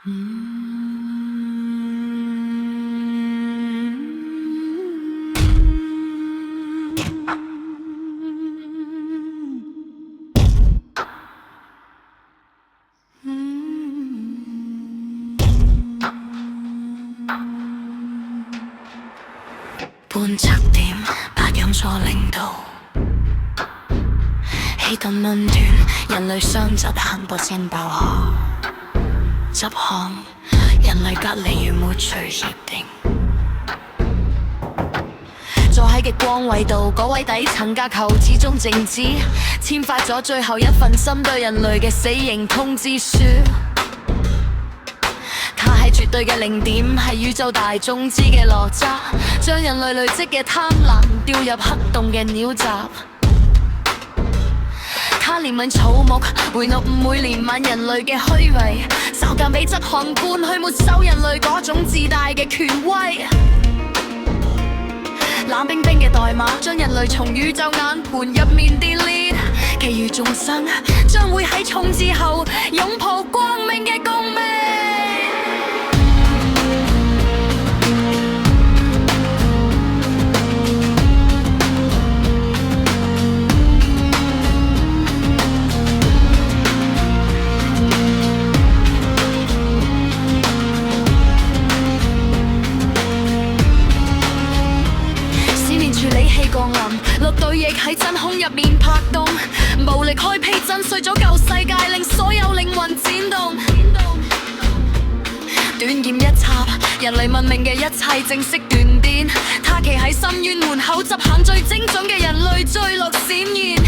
半側點白羊座領導，氣氛溫暖，人類相執行不先爆殼，執行人類隔離如沒隨協定。坐喺極光緯度，嗰位底層架構始終靜止，簽發咗最後一份針對人類嘅死刑通知書。它係絕對嘅零點，係宇宙大眾之嘅羅剎，將人類累積嘅貪婪丟入黑洞嘅鳥閘。它憐憫草木，回怒唔會憐憫人類嘅虛偽，手間俾執行官去沒收人類嗰種自大嘅權威。冷冰冰嘅代碼將人類從宇宙眼盤入面 delete， 其餘眾生將會喺重置後擁抱光明嘅共鳴。降臨，綠隊亦喺真空入面拍動，暴力開闢震碎咗舊世界，令所有靈魂展動。短劍一插，人類文明嘅一切正式斷電。他企喺深淵門口執行最精準嘅人類墜落閃現。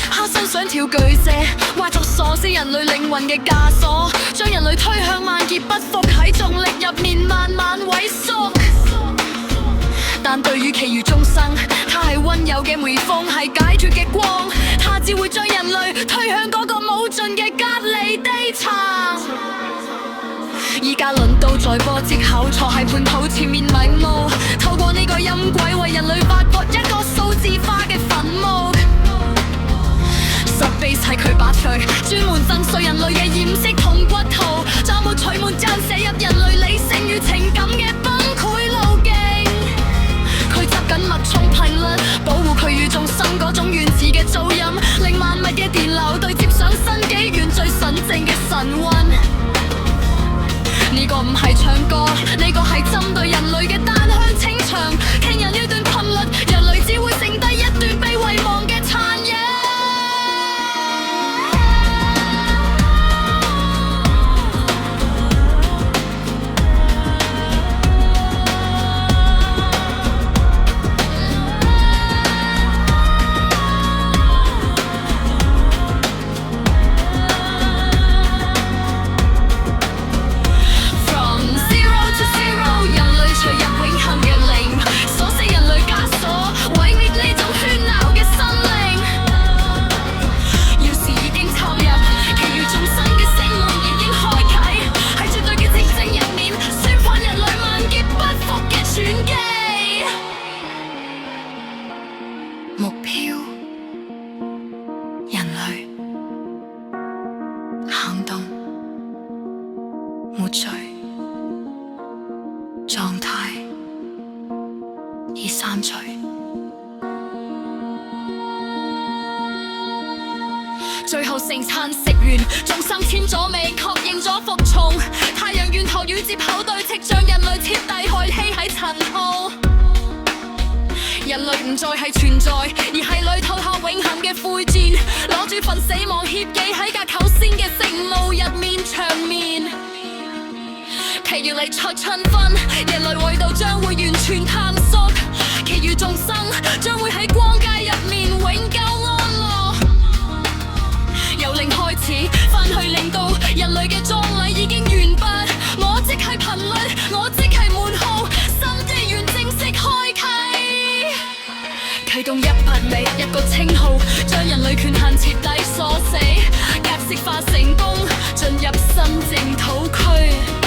他身上條巨蛇，化作鎖死人類靈魂嘅枷鎖，將人類推向萬劫不復，喺重力入面慢慢萎縮。但對於其餘眾生，他係溫柔嘅微風，係解脫嘅光，他只會將人類推向嗰個冇盡嘅隔離地層。而家輪到在波折口，坐喺叛徒前面迷霧，透過呢個音軌為人類發掘一個數字化嘅墳墓。Sub-Bass 係佢把錘，專門震碎人類嘅掩飾同骨頭，裝滿錘滿將寫入人類理性與情感嘅崩潰路徑。佢執緊脈衝頻率，保護佢與眾生嗰種原始嘅噪音，令萬物嘅電流對接上新紀元最純正嘅神韻。呢個唔係唱歌，呢個係針對人類嘅單向清場，聽人呢段頻率，人類只會剩低一段被遺忘嘅殘影。目標，人類，行動，沒罪，狀態，已刪除。最後聖餐食完，眾生簽咗未，確認咗服從。太陽源頭與接口對斥，將人類徹底害棄喺塵土。人類唔再係存在，而係旅途後永恆嘅悔戰，攞住份死亡協議喺架構先嘅城路入面長眠。其餘嚟出春分，人類維度將會完全探索，其餘眾生將會喺光界入面永久安樂。由零開始，返去令到人類嘅葬禮已經完畢。我即係頻率，我即係門號，新紀元正式開啟。啟動100尾一個稱號，將人類權限徹底鎖死，格式化成功，進入新淨土區。